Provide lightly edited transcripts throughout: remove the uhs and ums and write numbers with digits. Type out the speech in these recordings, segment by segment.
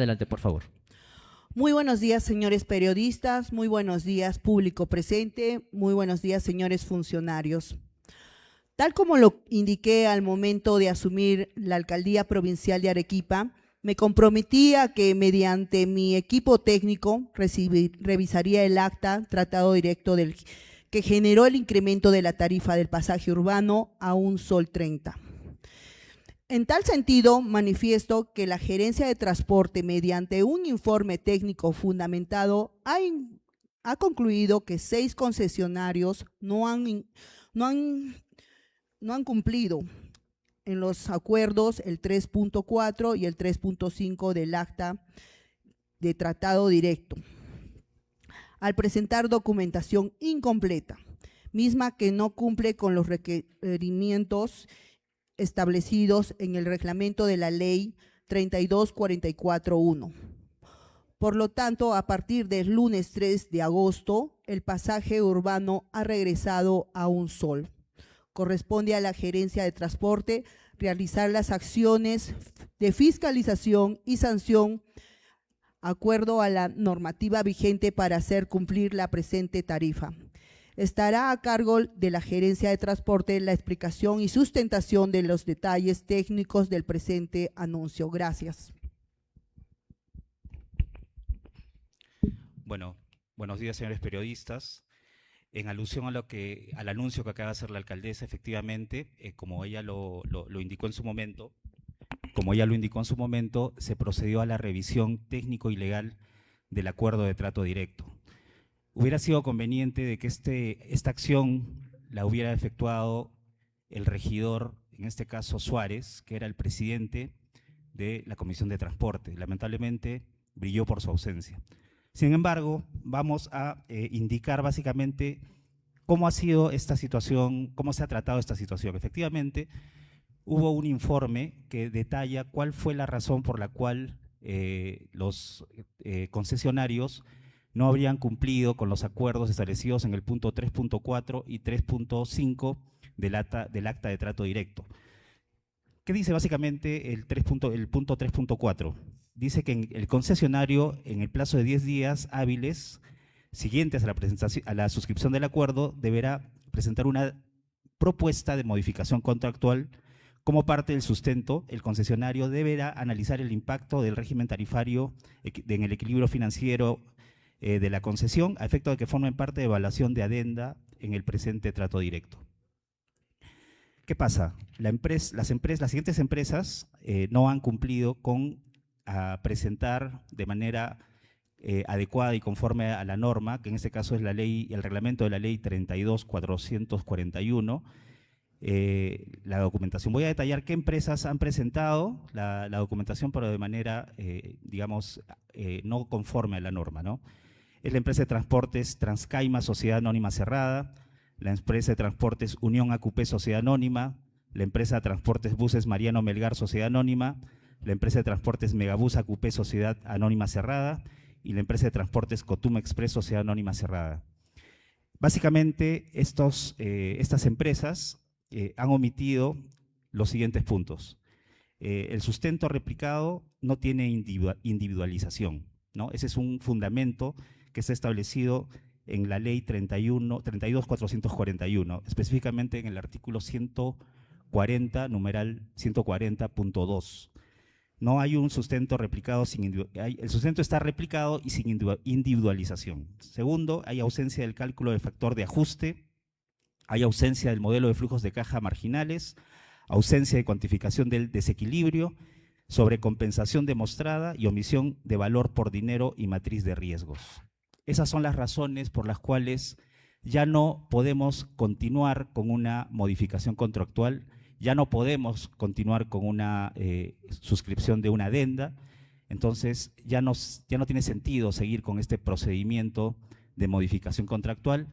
Adelante, por favor. Muy buenos días, señores periodistas, muy buenos días, público presente, muy buenos días, señores funcionarios. Tal como lo indiqué al momento de asumir la Alcaldía Provincial de Arequipa, me comprometí a que mediante mi equipo técnico revisaría el acta tratado directo que generó el incremento de la tarifa del pasaje urbano a $1.30. En tal sentido, manifiesto que la Gerencia de Transporte, mediante un informe técnico fundamentado, ha concluido que 6 concesionarios no han cumplido en los acuerdos el 3.4 y el 3.5 del acta de tratado directo, al presentar documentación incompleta, misma que no cumple con los requerimientos establecidos en el reglamento de la Ley 3244.1. Por lo tanto, a partir del lunes 3 de agosto, el pasaje urbano ha regresado a $1. Corresponde a la Gerencia de Transporte realizar las acciones de fiscalización y sanción acuerdo a la normativa vigente para hacer cumplir la presente tarifa. Estará a cargo de la Gerencia de Transporte la explicación y sustentación de los detalles técnicos del presente anuncio. Gracias. Bueno, buenos días, señores periodistas. En alusión al anuncio que acaba de hacer la alcaldesa, efectivamente, como ella lo indicó en su momento, se procedió a la revisión técnico y legal del acuerdo de trato directo. Hubiera sido conveniente de que esta acción la hubiera efectuado el regidor, en este caso Suárez, que era el presidente de la Comisión de Transporte. Lamentablemente brilló por su ausencia. Sin embargo, vamos a indicar básicamente cómo ha sido esta situación, cómo se ha tratado esta situación. Efectivamente, hubo un informe que detalla cuál fue la razón por la cual los concesionarios no habrían cumplido con los acuerdos establecidos en el punto 3.4 y 3.5 del acta de trato directo. ¿Qué dice básicamente el punto 3.4? Dice que el concesionario, en el plazo de 10 días hábiles siguientes a la suscripción del acuerdo, deberá presentar una propuesta de modificación contractual. Como parte del sustento, el concesionario deberá analizar el impacto del régimen tarifario en el equilibrio financiero de la concesión, a efecto de que formen parte de evaluación de adenda en el presente trato directo. ¿Qué pasa? Las siguientes empresas no han cumplido con presentar de manera adecuada y conforme a la norma, que en este caso es el reglamento de la ley 32.441, la documentación. Voy a detallar qué empresas han presentado la documentación, pero de manera, no conforme a la norma, ¿no? Es la empresa de transportes Transcaima, Sociedad Anónima Cerrada, la empresa de transportes Unión AQP, Sociedad Anónima, la empresa de transportes Buses Mariano Melgar, Sociedad Anónima, la empresa de transportes Megabús AQP, Sociedad Anónima Cerrada, y la empresa de transportes Cotum Express, Sociedad Anónima Cerrada. Básicamente, estas empresas han omitido los siguientes puntos. El sustento replicado no tiene individualización, ¿no? Ese es un fundamento que está establecido en la ley 32.441, específicamente en el artículo 140, numeral 140.2. No hay un sustento replicado el sustento está replicado y sin individualización. Segundo, hay ausencia del cálculo del factor de ajuste, hay ausencia del modelo de flujos de caja marginales, ausencia de cuantificación del desequilibrio, sobrecompensación demostrada y omisión de valor por dinero y matriz de riesgos. Esas son las razones por las cuales ya no podemos continuar con una modificación contractual, ya no podemos continuar con una suscripción de una adenda. Entonces ya no tiene sentido seguir con este procedimiento de modificación contractual,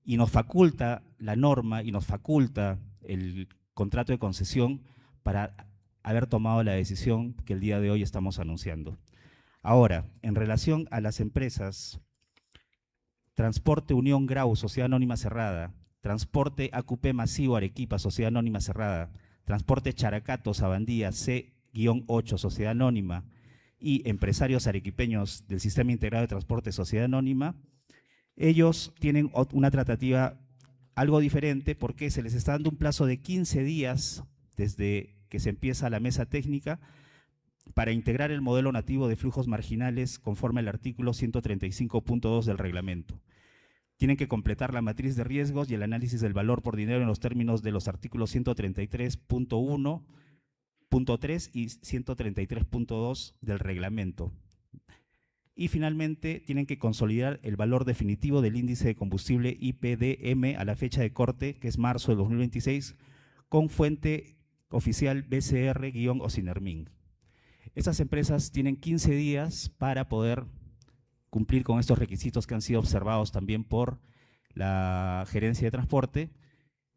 y nos faculta la norma y nos faculta el contrato de concesión para haber tomado la decisión que el día de hoy estamos anunciando. Ahora, en relación a las empresas Transporte Unión Grau, Sociedad Anónima Cerrada, Transporte AQP Masivo Arequipa, Sociedad Anónima Cerrada, Transporte Characato Sabandía C-8, Sociedad Anónima, y Empresarios Arequipeños del Sistema Integrado de Transporte Sociedad Anónima, ellos tienen una tratativa algo diferente porque se les está dando un plazo de 15 días desde que se empieza la mesa técnica para integrar el modelo nativo de flujos marginales conforme al artículo 135.2 del reglamento. Tienen que completar la matriz de riesgos y el análisis del valor por dinero en los términos de los artículos 133.1.3 y 133.2 del reglamento. Y finalmente tienen que consolidar el valor definitivo del índice de combustible IPDM a la fecha de corte, que es marzo de 2026, con fuente oficial BCR-OCINERMIN. Estas empresas tienen 15 días para poder cumplir con estos requisitos que han sido observados también por la Gerencia de Transporte,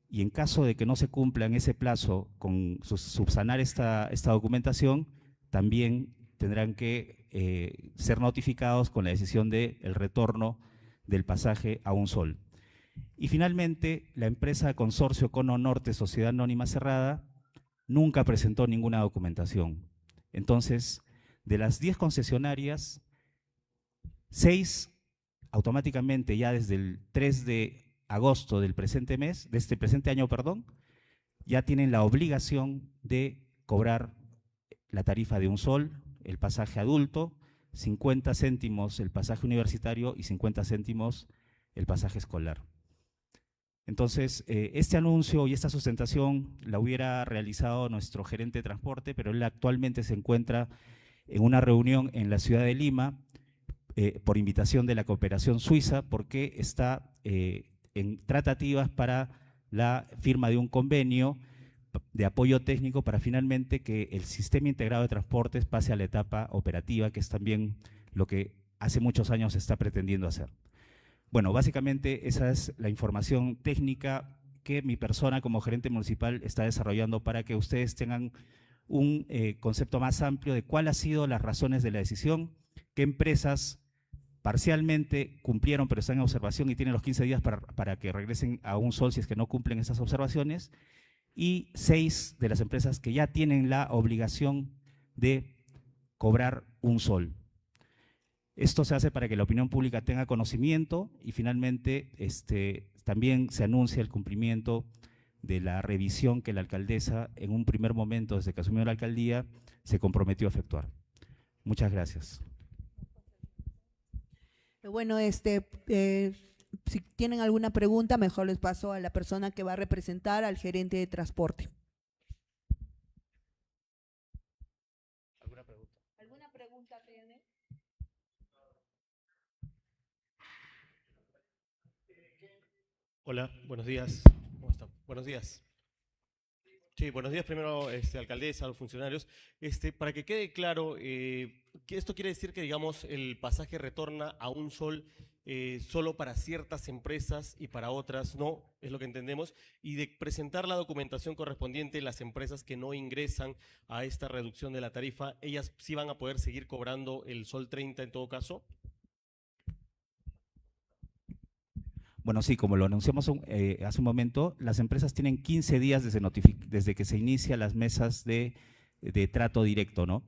y en caso de que no se cumpla en ese plazo con subsanar esta documentación, también tendrán que ser notificados con la decisión del retorno del pasaje a un sol. Y finalmente, la empresa Consorcio Cono Norte Sociedad Anónima Cerrada nunca presentó ninguna documentación. Entonces, de las 10 concesionarias, 6 automáticamente ya desde el 3 de agosto del presente mes, de este presente año, perdón, ya tienen la obligación de cobrar la tarifa de un sol, el pasaje adulto, 50 céntimos el pasaje universitario y 50 céntimos el pasaje escolar. Entonces, este anuncio y esta sustentación la hubiera realizado nuestro gerente de transporte, pero él actualmente se encuentra en una reunión en la ciudad de Lima por invitación de la Cooperación Suiza, porque está en tratativas para la firma de un convenio de apoyo técnico para finalmente que el sistema integrado de transportes pase a la etapa operativa, que es también lo que hace muchos años se está pretendiendo hacer. Bueno, básicamente esa es la información técnica que mi persona como gerente municipal está desarrollando para que ustedes tengan un concepto más amplio de cuáles han sido las razones de la decisión, qué empresas parcialmente cumplieron pero están en observación y tienen los 15 días para que regresen a un sol si es que no cumplen esas observaciones, y 6 de las empresas que ya tienen la obligación de cobrar un sol. Esto se hace para que la opinión pública tenga conocimiento y finalmente también se anuncia el cumplimiento de la revisión que la alcaldesa en un primer momento, desde que asumió la alcaldía, se comprometió a efectuar. Muchas gracias. Bueno, si tienen alguna pregunta, mejor les paso a la persona que va a representar al gerente de transporte. ¿Alguna pregunta tiene? Hola, buenos días. ¿Cómo están? Buenos días. Sí, buenos días primero, alcaldesa, a los funcionarios. Para que quede claro, que esto quiere decir que, digamos, el pasaje retorna a un sol solo para ciertas empresas y para otras no, es lo que entendemos, y de presentar la documentación correspondiente, las empresas que no ingresan a esta reducción de la tarifa, ellas sí van a poder seguir cobrando el sol 30 en todo caso. Bueno, sí, como lo anunciamos hace un momento, las empresas tienen 15 días desde que se inician las mesas de trato directo, ¿no?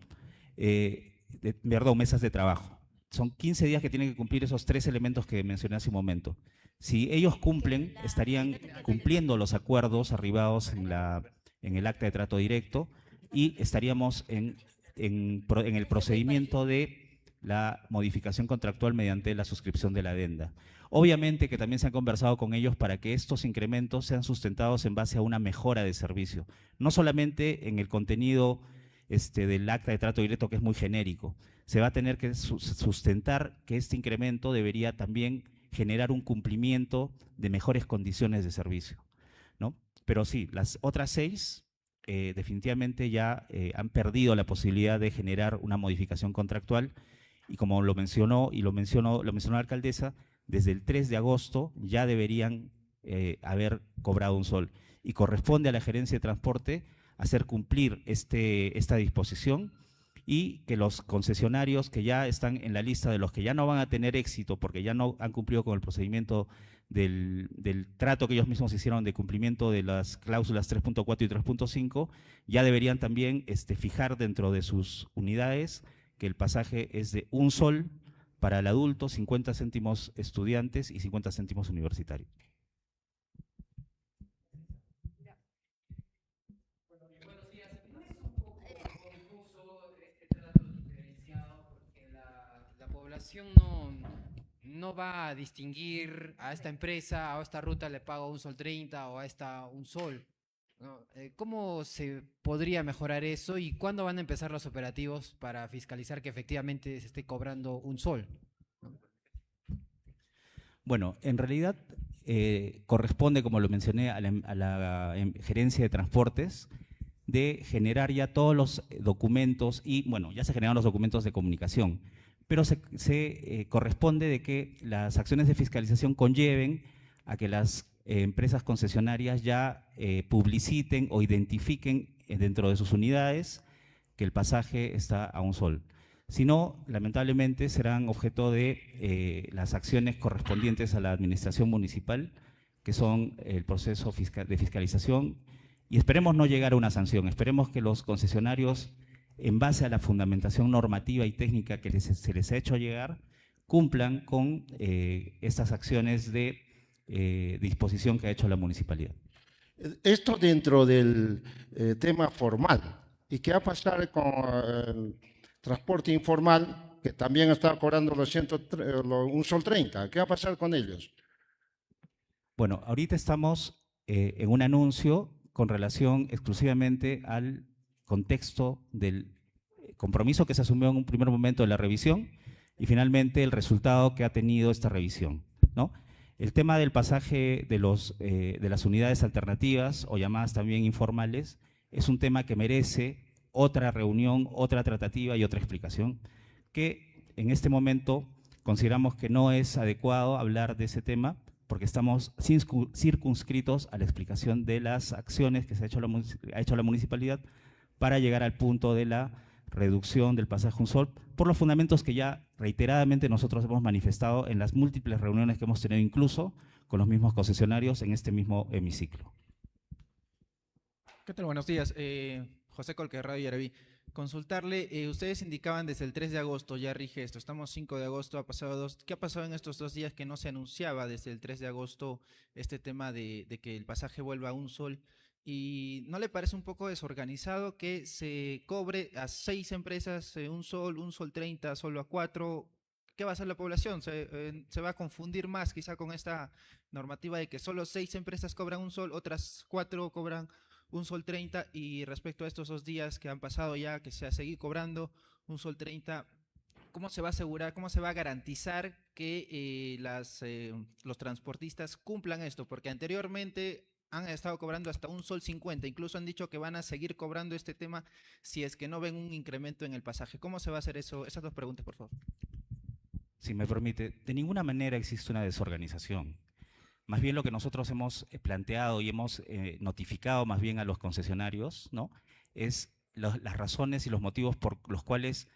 Perdón, mesas de trabajo. Son 15 días que tienen que cumplir esos 3 elementos que mencioné hace un momento. Si ellos cumplen, estarían cumpliendo los acuerdos arribados en el acta de trato directo y estaríamos en el procedimiento de la modificación contractual mediante la suscripción de la adenda. Obviamente que también se han conversado con ellos para que estos incrementos sean sustentados en base a una mejora de servicio, no solamente en el contenido del acta de trato directo, que es muy genérico. Se va a tener que sustentar que este incremento debería también generar un cumplimiento de mejores condiciones de servicio, ¿no? Pero sí, las otras 6 definitivamente ya han perdido la posibilidad de generar una modificación contractual y como lo mencionó la alcaldesa, desde el 3 de agosto ya deberían haber cobrado un sol. Y corresponde a la Gerencia de Transporte hacer cumplir esta disposición y que los concesionarios que ya están en la lista de los que ya no van a tener éxito porque ya no han cumplido con el procedimiento del trato que ellos mismos hicieron de cumplimiento de las cláusulas 3.4 y 3.5, ya deberían también fijar dentro de sus unidades que el pasaje es de 1 sol para el adulto, 50 céntimos estudiantes y 50 céntimos universitarios. La población no va a distinguir a esta empresa, a esta ruta le pago 1,30 o a esta 1 sol, ¿no? ¿Cómo se podría mejorar eso y cuándo van a empezar los operativos para fiscalizar que efectivamente se esté cobrando 1 sol? Bueno, en realidad corresponde, como lo mencioné, a la gerencia de transportes de generar ya todos los documentos y, bueno, ya se generaron los documentos de comunicación, pero se corresponde de que las acciones de fiscalización conlleven a que las empresas concesionarias ya publiciten o identifiquen dentro de sus unidades que el pasaje está a 1 sol. Si no, lamentablemente serán objeto de las acciones correspondientes a la administración municipal, que son el proceso de fiscalización, y esperemos no llegar a una sanción, esperemos que los concesionarios, en base a la fundamentación normativa y técnica que se les ha hecho llegar, cumplan con estas acciones de disposición que ha hecho la municipalidad. Esto dentro del tema formal. ¿Y qué va a pasar con el transporte informal, que también está cobrando los 1 sol 30? ¿Qué va a pasar con ellos? Bueno, ahorita estamos en un anuncio con relación exclusivamente al contexto del compromiso que se asumió en un primer momento de la revisión y finalmente el resultado que ha tenido esta revisión, ¿no? El tema del pasaje de las unidades alternativas o llamadas también informales es un tema que merece otra reunión, otra tratativa y otra explicación, que en este momento consideramos que no es adecuado hablar de ese tema porque estamos circunscritos a la explicación de las acciones que ha hecho la municipalidad para llegar al punto de la reducción del pasaje a 1 sol, por los fundamentos que ya reiteradamente nosotros hemos manifestado en las múltiples reuniones que hemos tenido incluso con los mismos concesionarios en este mismo hemiciclo. ¿Qué tal? Buenos días. José Colque, Radio Yaraví. Consultarle, ustedes indicaban desde el 3 de agosto ya rige esto, estamos 5 de agosto, ¿qué ha pasado en estos 2 días que no se anunciaba desde el 3 de agosto este tema de que el pasaje vuelva a 1 sol? ¿Y no le parece un poco desorganizado que se cobre a 6 empresas 1 sol, 1 sol 30, solo a 4? ¿Qué va a hacer la población? ¿Se va a confundir más quizá con esta normativa de que solo 6 empresas cobran 1 sol, otras 4 cobran 1 sol 30, y respecto a estos 2 días que han pasado ya, que se va a seguir cobrando 1 sol 30, ¿cómo se va a asegurar, cómo se va a garantizar que los transportistas cumplan esto? Porque anteriormente han estado cobrando hasta 1 sol 50, incluso han dicho que van a seguir cobrando este tema si es que no ven un incremento en el pasaje. ¿Cómo se va a hacer eso? Esas 2 preguntas, por favor. Si me permite, de ninguna manera existe una desorganización. Más bien lo que nosotros hemos planteado y hemos notificado más bien a los concesionarios, ¿no?, es las razones y los motivos por los cuales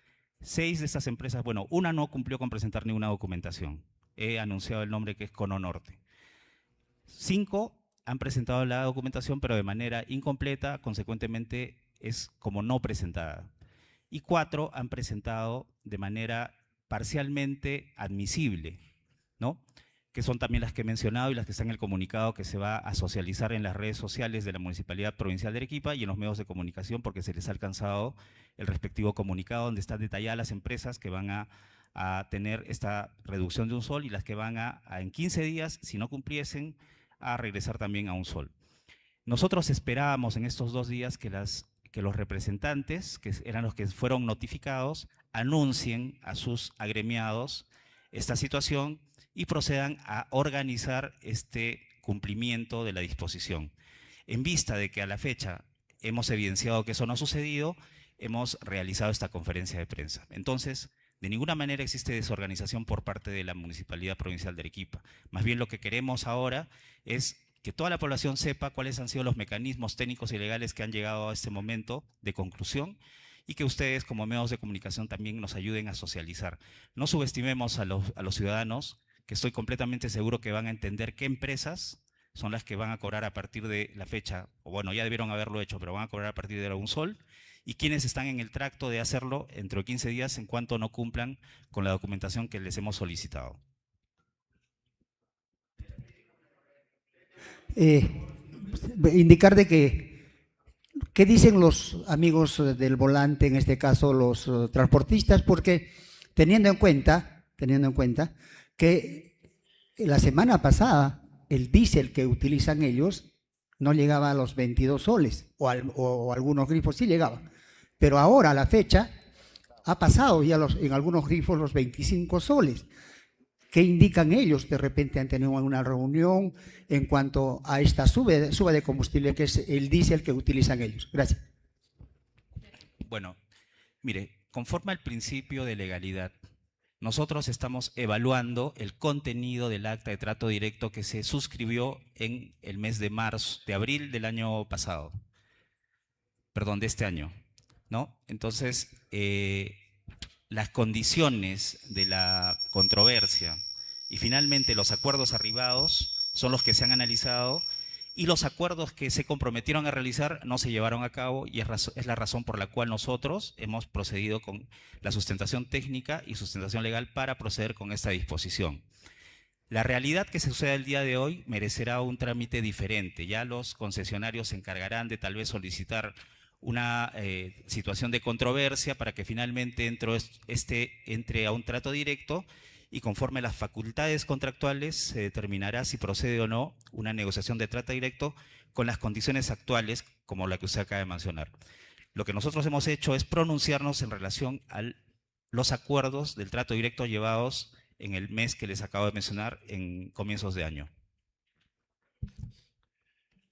6 de estas empresas, bueno, una no cumplió con presentar ninguna documentación. He anunciado el nombre, que es Cono Norte. 5 han presentado la documentación pero de manera incompleta, consecuentemente es como no presentada. Y 4 han presentado de manera parcialmente admisible, ¿no?, que son también las que he mencionado y las que están en el comunicado que se va a socializar en las redes sociales de la Municipalidad Provincial de Arequipa y en los medios de comunicación, porque se les ha alcanzado el respectivo comunicado donde están detalladas las empresas que van a tener esta reducción de 1 sol y las que van en 15 días, si no cumpliesen, a regresar también a 1 sol. Nosotros esperábamos en estos 2 días que los representantes, que eran los que fueron notificados, anuncien a sus agremiados esta situación y procedan a organizar este cumplimiento de la disposición. En vista de que a la fecha hemos evidenciado que eso no ha sucedido, hemos realizado esta conferencia de prensa. Entonces, de ninguna manera existe desorganización por parte de la Municipalidad Provincial de Arequipa. Más bien lo que queremos ahora es que toda la población sepa cuáles han sido los mecanismos técnicos y legales que han llegado a este momento de conclusión y que ustedes como medios de comunicación también nos ayuden a socializar. No subestimemos a los ciudadanos, que estoy completamente seguro que van a entender qué empresas son las que van a cobrar a partir de la fecha, o bueno, ya debieron haberlo hecho, pero van a cobrar a partir de 1 sol, y quienes están en el tracto de hacerlo dentro de 15 días en cuanto no cumplan con la documentación que les hemos solicitado. Indicar de que, ¿qué dicen los amigos del volante, en este caso los transportistas? Porque teniendo en cuenta que la semana pasada el diésel que utilizan ellos no llegaba a los 22 soles, o algunos grifos sí llegaban, pero ahora a la fecha ha pasado ya en algunos grifos los 25 soles. ¿Qué indican ellos? De repente han tenido una reunión en cuanto a esta suba de combustible, que es el diésel que utilizan ellos. Gracias. Bueno, mire, conforme al principio de legalidad, nosotros estamos evaluando el contenido del acta de trato directo que se suscribió en el mes de abril del año pasado. Perdón, de este año, ¿no? Entonces, las condiciones de la controversia y finalmente los acuerdos arribados son los que se han analizado, y los acuerdos que se comprometieron a realizar no se llevaron a cabo, y es la razón por la cual nosotros hemos procedido con la sustentación técnica y sustentación legal para proceder con esta disposición. La realidad que se suceda el día de hoy merecerá un trámite diferente. Ya los concesionarios se encargarán de tal vez solicitar una situación de controversia para que finalmente entre a un trato directo, y conforme a las facultades contractuales se determinará si procede o no una negociación de trato directo con las condiciones actuales, como la que usted acaba de mencionar. Lo que nosotros hemos hecho es pronunciarnos en relación a los acuerdos del trato directo llevados en el mes que les acabo de mencionar en comienzos de año.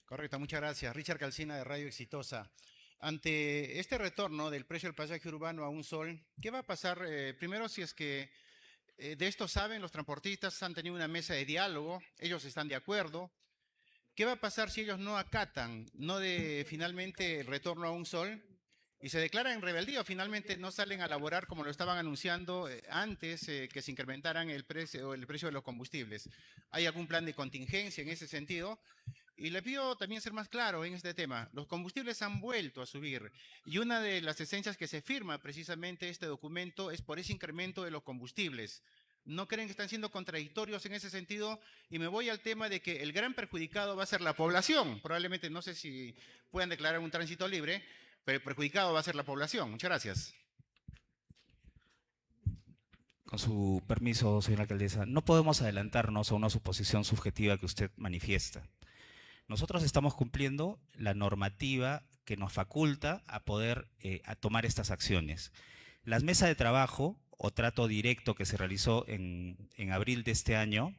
Correcto, muchas gracias. Richard Calcina, de Radio Exitosa. Ante este retorno del precio del pasaje urbano a un sol, ¿qué va a pasar? Primero, si es que de esto saben, los transportistas han tenido una mesa de diálogo, ellos están de acuerdo. ¿Qué va a pasar si ellos no acatan, finalmente el retorno a un sol, y se declaran en rebeldía, o finalmente no salen a laborar como lo estaban anunciando antes que se incrementaran el precio de los combustibles? ¿Hay algún plan de contingencia en ese sentido? Y le pido también ser más claro en este tema. Los combustibles han vuelto a subir, y una de las esencias que se firma precisamente este documento es por ese incremento de los combustibles. ¿No creen que están siendo contradictorios en ese sentido? Y me voy al tema de que el gran perjudicado va a ser la población. Probablemente, no sé si puedan declarar un tránsito libre, pero el perjudicado va a ser la población. Muchas gracias. Con su permiso, señora alcaldesa, no podemos adelantarnos a una suposición subjetiva que usted manifiesta. Nosotros estamos cumpliendo la normativa que nos faculta a poder a tomar estas acciones. Las mesas de trabajo o trato directo que se realizó en abril de este año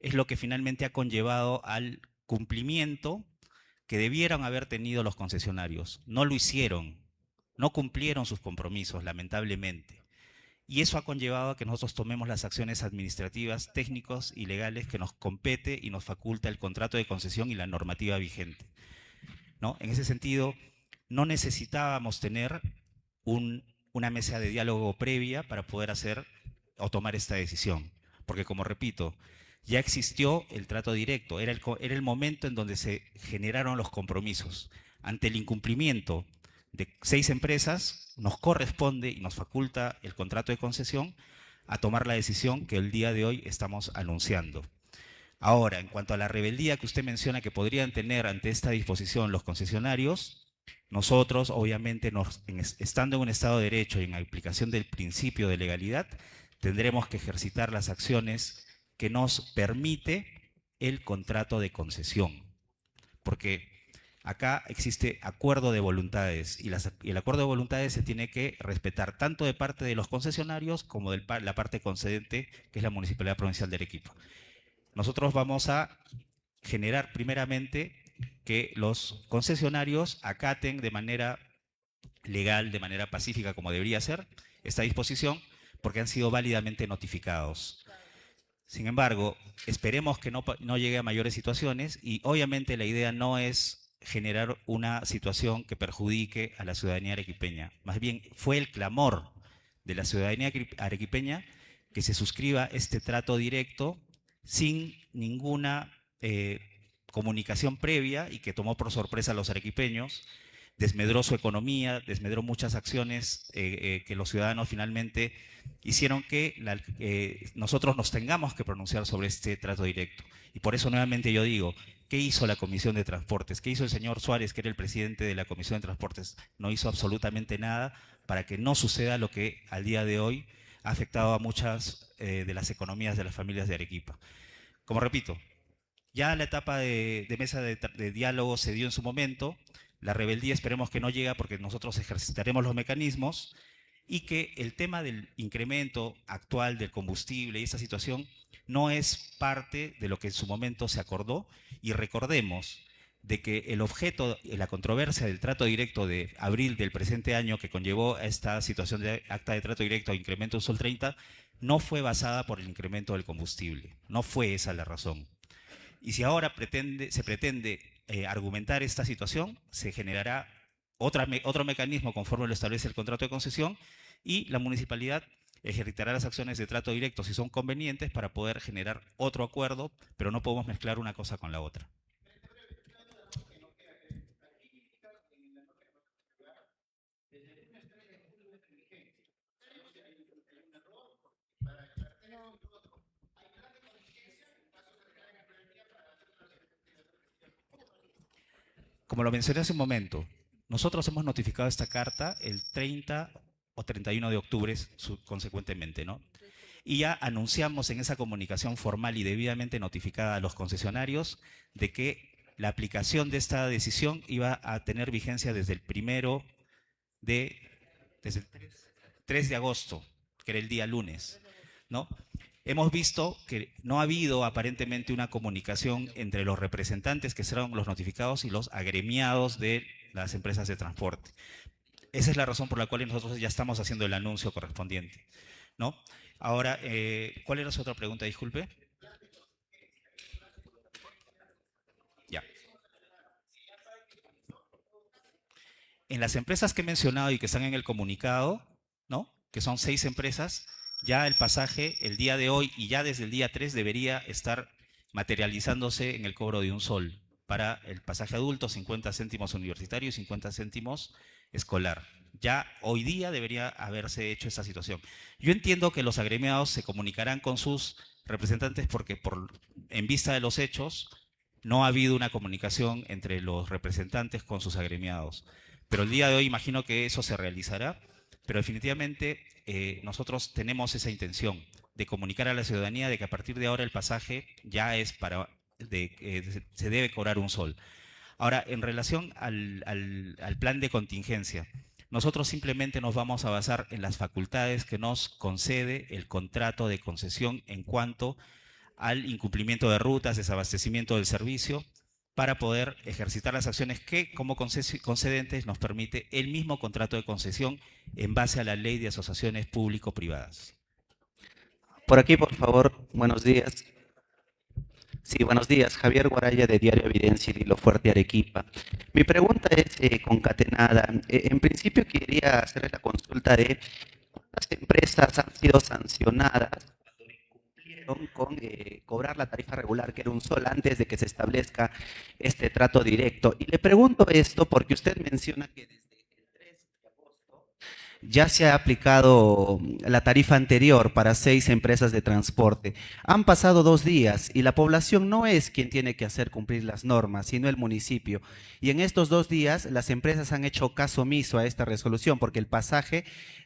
es lo que finalmente ha conllevado al cumplimiento que debieron haber tenido los concesionarios. No lo hicieron, no cumplieron sus compromisos, lamentablemente. Y eso ha conllevado a que nosotros tomemos las acciones administrativas, técnicos y legales que nos compete y nos faculta el contrato de concesión y la normativa vigente, ¿no? En ese sentido, no necesitábamos tener una mesa de diálogo previa para poder hacer o tomar esta decisión. Porque, como repito, ya existió el trato directo, era el momento en donde se generaron los compromisos. Ante el incumplimiento de 6 empresas, nos corresponde y nos faculta el contrato de concesión a tomar la decisión que el día de hoy estamos anunciando. Ahora, en cuanto a la rebeldía que usted menciona que podrían tener ante esta disposición los concesionarios, nosotros, obviamente, estando en un Estado de Derecho y en aplicación del principio de legalidad, tendremos que ejercitar las acciones que nos permite el contrato de concesión. Porque acá existe acuerdo de voluntades, y el acuerdo de voluntades se tiene que respetar tanto de parte de los concesionarios como de la parte concedente, que es la Municipalidad Provincial de Arequipa. Nosotros vamos a generar primeramente que los concesionarios acaten de manera legal, de manera pacífica, como debería ser, esta disposición, porque han sido válidamente notificados. Sin embargo, esperemos que no llegue a mayores situaciones, y obviamente la idea no es generar una situación que perjudique a la ciudadanía arequipeña. Más bien fue el clamor de la ciudadanía arequipeña que se suscriba este trato directo sin ninguna comunicación previa, y que tomó por sorpresa a los arequipeños. desmedró su economía, desmedró muchas acciones que los ciudadanos finalmente hicieron que nosotros nos tengamos que pronunciar sobre este trato directo. Y por eso nuevamente yo digo, ¿qué hizo la Comisión de Transportes? ¿Qué hizo el señor Suárez, que era el presidente de la Comisión de Transportes? No hizo absolutamente nada para que no suceda lo que al día de hoy ha afectado a muchas de las economías de las familias de Arequipa. Como repito, ya la etapa de mesa de diálogo se dio en su momento. La rebeldía esperemos que no llegue porque nosotros ejercitaremos los mecanismos y que el tema del incremento actual del combustible y esta situación no es parte de lo que en su momento se acordó. Y recordemos de que el objeto de la controversia del trato directo de abril del presente año que conllevó a esta situación de acta de trato directo a incremento de Sol 30 no fue basada por el incremento del combustible. No fue esa la razón. Y si ahora se pretende argumentar esta situación, se generará otro mecanismo conforme lo establece el contrato de concesión y la municipalidad ejercitará las acciones de trato directo si son convenientes para poder generar otro acuerdo, pero no podemos mezclar una cosa con la otra. Como lo mencioné hace un momento, nosotros hemos notificado esta carta el 30 o 31 de octubre consecuentemente, ¿no? Y ya anunciamos en esa comunicación formal y debidamente notificada a los concesionarios de que la aplicación de esta decisión iba a tener vigencia desde el 3 de agosto, que era el día lunes, ¿no? Hemos visto que no ha habido aparentemente una comunicación entre los representantes que serán los notificados y los agremiados de las empresas de transporte. Esa es la razón por la cual nosotros ya estamos haciendo el anuncio correspondiente, ¿no? Ahora, ¿cuál era su otra pregunta? Disculpe. Ya. En las empresas que he mencionado y que están en el comunicado, ¿no? Que son 6 empresas, ya el pasaje el día de hoy y ya desde el día 3 debería estar materializándose en el cobro de un sol. Para el pasaje adulto, 50 céntimos universitario y 50 céntimos escolar. Ya hoy día debería haberse hecho esa situación. Yo entiendo que los agremiados se comunicarán con sus representantes porque en vista de los hechos no ha habido una comunicación entre los representantes con sus agremiados. Pero el día de hoy imagino que eso se realizará, pero definitivamente nosotros tenemos esa intención de comunicar a la ciudadanía de que a partir de ahora el pasaje ya es se debe cobrar un sol. Ahora, en relación al plan de contingencia, nosotros simplemente nos vamos a basar en las facultades que nos concede el contrato de concesión en cuanto al incumplimiento de rutas, desabastecimiento del servicio, para poder ejercitar las acciones que como concedentes nos permite el mismo contrato de concesión en base a la ley de asociaciones público-privadas. Por aquí, por favor, buenos días. Sí, buenos días. Javier Guaraya de Diario Evidencia y Hilo Fuerte Arequipa. Mi pregunta es concatenada. En principio quería hacerle la consulta de cuántas empresas han sido sancionadas cuando incumplieron con cobrar la tarifa regular, que era un sol, antes de que se establezca este trato directo. Y le pregunto esto porque usted menciona que desde el 3 de agosto ya se ha aplicado la tarifa anterior para 6 empresas de transporte. Han pasado 2 días y la población no es quien tiene que hacer cumplir las normas, sino el municipio. Y en estos 2 días las empresas han hecho caso omiso a esta resolución porque el pasaje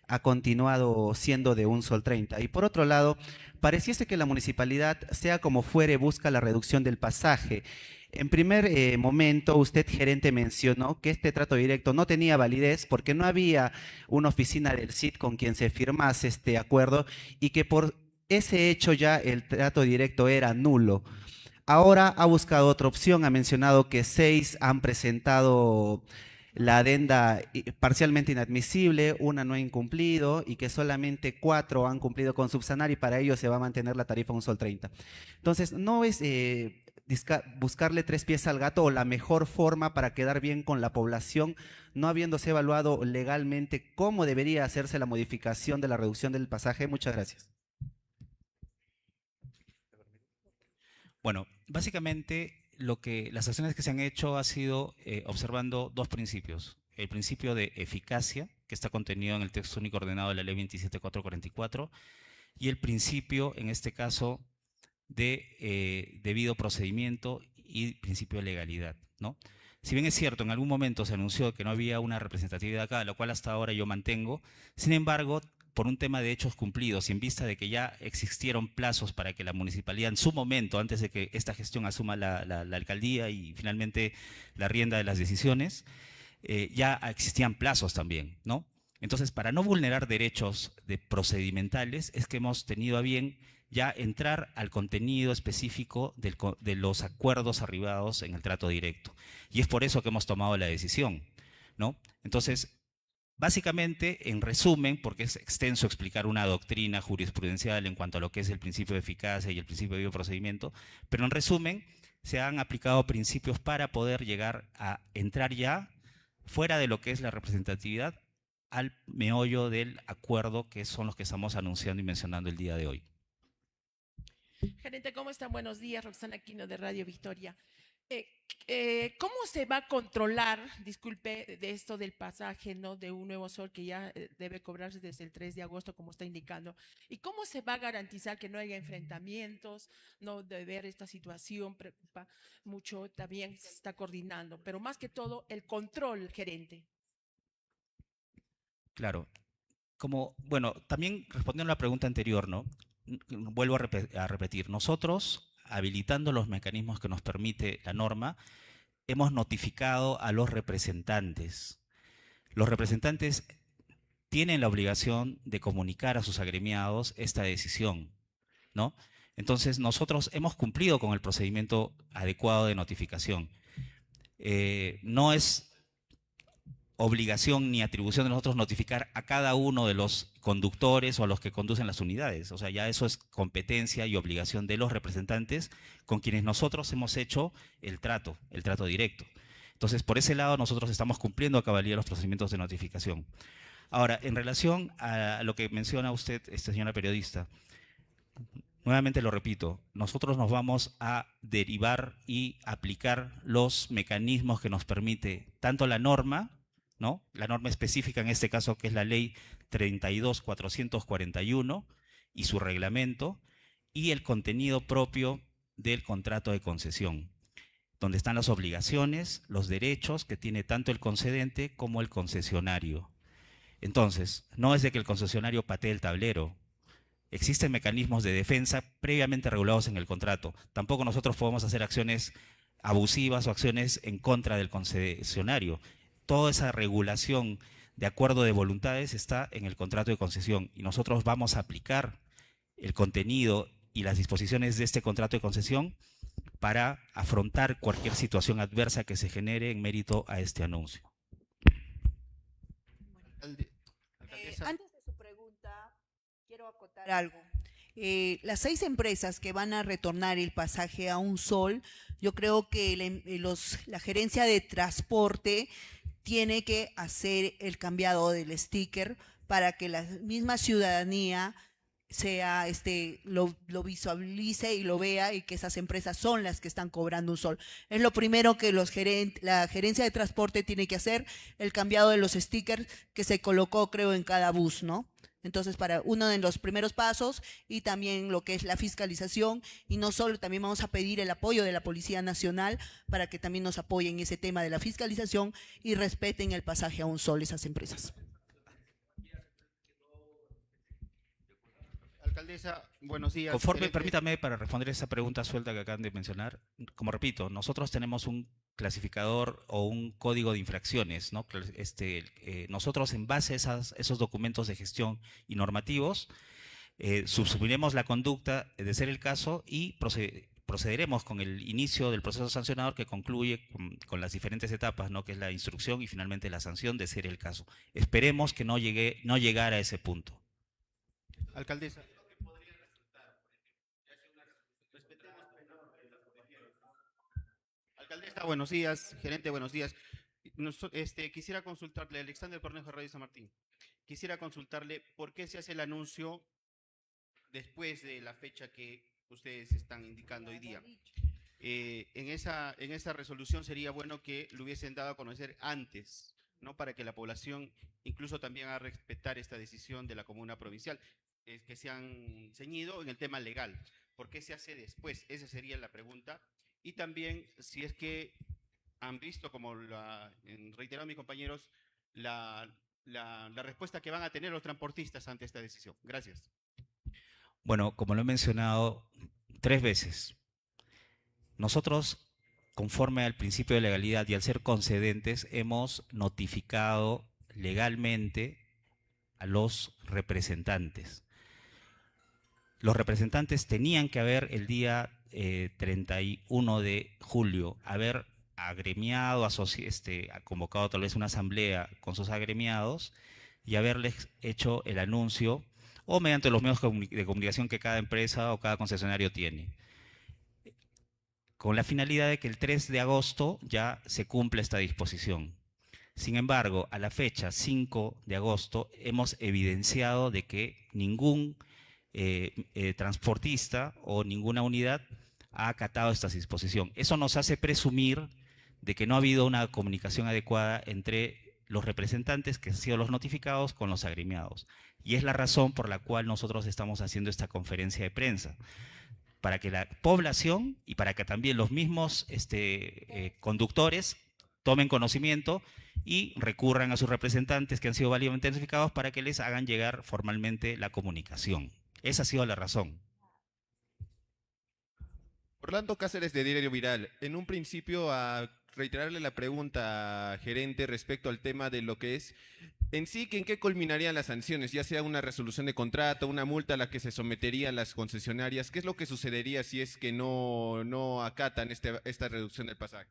ha continuado siendo de un sol 30. Y por otro lado, pareciese que la municipalidad, sea como fuere, busca la reducción del pasaje. En primer momento, usted, gerente, mencionó que este trato directo no tenía validez porque no había una oficina del CID con quien se firmase este acuerdo y que por ese hecho ya el trato directo era nulo. Ahora ha buscado otra opción, ha mencionado que 6 han presentado la adenda parcialmente inadmisible, una no ha incumplido y que solamente 4 han cumplido con subsanar y para ello se va a mantener la tarifa un sol 30. Entonces, no es buscarle 3 pies al gato o la mejor forma para quedar bien con la población, no habiéndose evaluado legalmente cómo debería hacerse la modificación de la reducción del pasaje. Muchas gracias. Bueno, básicamente las acciones que se han hecho ha sido observando 2 principios. el principio de eficacia, que está contenido en el texto único ordenado de la ley 27444, y el principio, en este caso, de debido procedimiento y principio de legalidad, ¿no? Si bien es cierto, en algún momento se anunció que no había una representatividad acá, lo cual hasta ahora yo mantengo, sin embargo, por un tema de hechos cumplidos y en vista de que ya existieron plazos para que la municipalidad en su momento, antes de que esta gestión asuma la alcaldía y finalmente la rienda de las decisiones, ya existían plazos también, ¿no? Entonces, para no vulnerar derechos procedimentales, es que hemos tenido a bien ya entrar al contenido específico de los acuerdos arribados en el trato directo. Y es por eso que hemos tomado la decisión, ¿no? Entonces, básicamente, en resumen, porque es extenso explicar una doctrina jurisprudencial en cuanto a lo que es el principio de eficacia y el principio de debido procedimiento, pero en resumen, se han aplicado principios para poder llegar a entrar ya fuera de lo que es la representatividad al meollo del acuerdo, que son los que estamos anunciando y mencionando el día de hoy. Gerente, ¿cómo están? Buenos días, Roxana Aquino de Radio Victoria. ¿Cómo se va a controlar, disculpe, de esto del pasaje, ¿no?, de un nuevo sol que ya debe cobrarse desde el 3 de agosto, como está indicando? ¿Y cómo se va a garantizar que no haya enfrentamientos, no, de ver esta situación? Preocupa mucho, también se está coordinando, pero más que todo el control, gerente. Claro. Bueno, también respondiendo a la pregunta anterior, ¿no? Vuelvo a repetir, nosotros, habilitando los mecanismos que nos permite la norma, hemos notificado a los representantes. Los representantes tienen la obligación de comunicar a sus agremiados esta decisión, ¿no? Entonces, nosotros hemos cumplido con el procedimiento adecuado de notificación. No es obligación ni atribución de nosotros notificar a cada uno de los conductores o a los que conducen las unidades. O sea, ya eso es competencia y obligación de los representantes con quienes nosotros hemos hecho el trato directo. Entonces, por ese lado, nosotros estamos cumpliendo a cabalidad los procedimientos de notificación. Ahora, en relación a lo que menciona usted, señora periodista, nuevamente lo repito, nosotros nos vamos a derivar y aplicar los mecanismos que nos permite tanto la norma, ¿no?, la norma específica en este caso, que es la ley 32.441 y su reglamento, y el contenido propio del contrato de concesión, donde están las obligaciones, los derechos que tiene tanto el concedente como el concesionario. Entonces, no es de que el concesionario patee el tablero. Existen mecanismos de defensa previamente regulados en el contrato. Tampoco nosotros podemos hacer acciones abusivas o acciones en contra del concesionario. Toda esa regulación de acuerdo de voluntades está en el contrato de concesión y nosotros vamos a aplicar el contenido y las disposiciones de este contrato de concesión para afrontar cualquier situación adversa que se genere en mérito a este anuncio. Antes de su pregunta, quiero acotar algo. Las 6 empresas que van a retornar el pasaje a un sol, yo creo que la gerencia de transporte tiene que hacer el cambiado del sticker para que la misma ciudadanía lo visualice y lo vea, y que esas empresas son las que están cobrando un sol. Es lo primero que la gerencia de transporte tiene que hacer, el cambiado de los stickers que se colocó, creo, en cada bus, ¿no? Entonces, para uno de los primeros pasos, y también lo que es la fiscalización, y no solo, también vamos a pedir el apoyo de la Policía Nacional para que también nos apoyen en ese tema de la fiscalización y respeten el pasaje a un sol esas empresas. Alcaldesa, buenos días. Conforme, permítame, para responder esa pregunta suelta que acaban de mencionar, como repito, nosotros tenemos un clasificador o un código de infracciones, ¿no? Nosotros, en base a esos documentos de gestión y normativos, subsumiremos la conducta de ser el caso y procederemos con el inicio del proceso sancionador, que concluye con las diferentes etapas, ¿no?, que es la instrucción y finalmente la sanción de ser el caso. Esperemos que no llegara a ese punto. Alcaldesa. Alcaldesa, buenos días. Gerente, buenos días. Quisiera consultarle, Alexander Cornejo, Radio San Martín. Quisiera consultarle por qué se hace el anuncio después de la fecha que ustedes están indicando hoy día. En esa resolución sería bueno que lo hubiesen dado a conocer antes, ¿no? Para que la población incluso también haga respetar esta decisión de la comuna provincial, que se han ceñido en el tema legal. ¿Por qué se hace después? Esa sería la pregunta. Y también, si es que han visto, como han reiterado mis compañeros, la respuesta que van a tener los transportistas ante esta decisión. Gracias. Bueno, como lo he mencionado 3 veces, nosotros, conforme al principio de legalidad y al ser concedentes, hemos notificado legalmente a los representantes. Los representantes tenían que haber el día 31 de julio, haber agremiado, convocado tal vez una asamblea con sus agremiados y haberles hecho el anuncio o mediante los medios de comunicación que cada empresa o cada concesionario tiene, con la finalidad de que el 3 de agosto ya se cumpla esta disposición. Sin embargo, a la fecha 5 de agosto hemos evidenciado de que ningún transportista o ninguna unidad ha acatado esta disposición. Eso nos hace presumir de que no ha habido una comunicación adecuada entre los representantes que han sido los notificados con los agremiados. Y es la razón por la cual nosotros estamos haciendo esta conferencia de prensa, para que la población y para que también los mismos conductores tomen conocimiento y recurran a sus representantes que han sido válidamente notificados para que les hagan llegar formalmente la comunicación. Esa ha sido la razón. Orlando Cáceres, de Diario Viral. En un principio, a reiterarle la pregunta, gerente, respecto al tema de lo que es en sí, ¿en qué culminarían las sanciones? Ya sea una resolución de contrato, una multa a la que se someterían las concesionarias. ¿Qué es lo que sucedería si es que no acatan esta reducción del pasaje?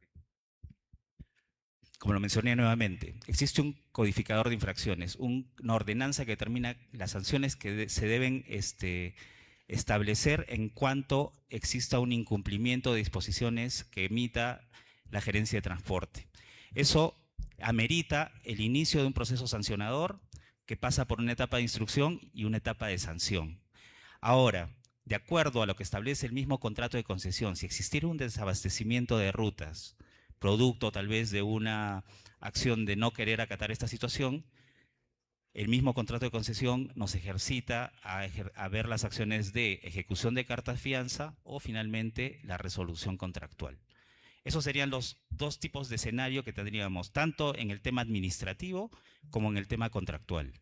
Como lo mencioné nuevamente, existe un codificador de infracciones, una ordenanza que determina las sanciones que se deben establecer en cuanto exista un incumplimiento de disposiciones que emita la gerencia de transporte. Eso amerita el inicio de un proceso sancionador que pasa por una etapa de instrucción y una etapa de sanción. Ahora, de acuerdo a lo que establece el mismo contrato de concesión, si existiera un desabastecimiento de rutas, producto tal vez de una acción de no querer acatar esta situación, el mismo contrato de concesión nos ejercita a ver las acciones de ejecución de carta fianza o finalmente la resolución contractual. Esos serían los 2 tipos de escenario que tendríamos, tanto en el tema administrativo como en el tema contractual.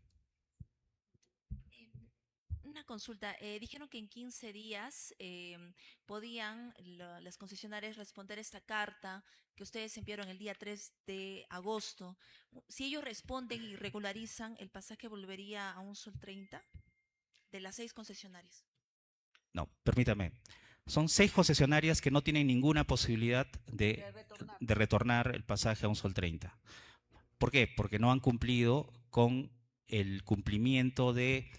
Una consulta. Dijeron que en 15 días podían las concesionarias responder esta carta que ustedes enviaron el día 3 de agosto. Si ellos responden y regularizan, ¿el pasaje volvería a un sol 30 de las 6 concesionarias? No, permítame. Son 6 concesionarias que no tienen ninguna posibilidad de retornar el pasaje a un sol 30. ¿Por qué? Porque no han cumplido con el cumplimiento de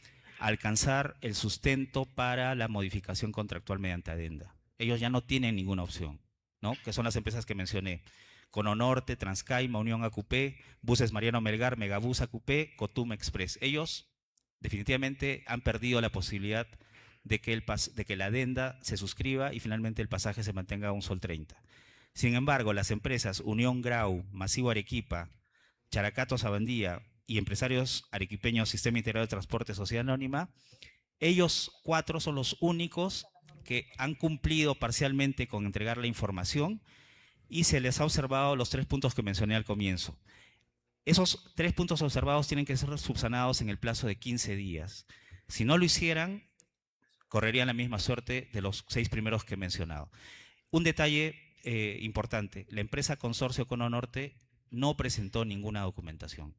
alcanzar el sustento para la modificación contractual mediante adenda. Ellos ya no tienen ninguna opción, ¿no? Que son las empresas que mencioné: Cononorte, Transcaima, Unión AQP, Buses Mariano Melgar, Megabús AQP, Cotum Express. Ellos definitivamente han perdido la posibilidad de que la adenda se suscriba y finalmente el pasaje se mantenga a un sol 30. Sin embargo, las empresas Unión Grau, Masivo Arequipa, Characato Sabandía y Empresarios Arequipeños Sistema Integrado de Transporte Sociedad Anónima, ellos 4 son los únicos que han cumplido parcialmente con entregar la información y se les ha observado los 3 puntos que mencioné al comienzo. Esos 3 puntos observados tienen que ser subsanados en el plazo de 15 días. Si no lo hicieran, correrían la misma suerte de los 6 primeros que he mencionado. Un detalle importante: la empresa Consorcio Cononorte no presentó ninguna documentación.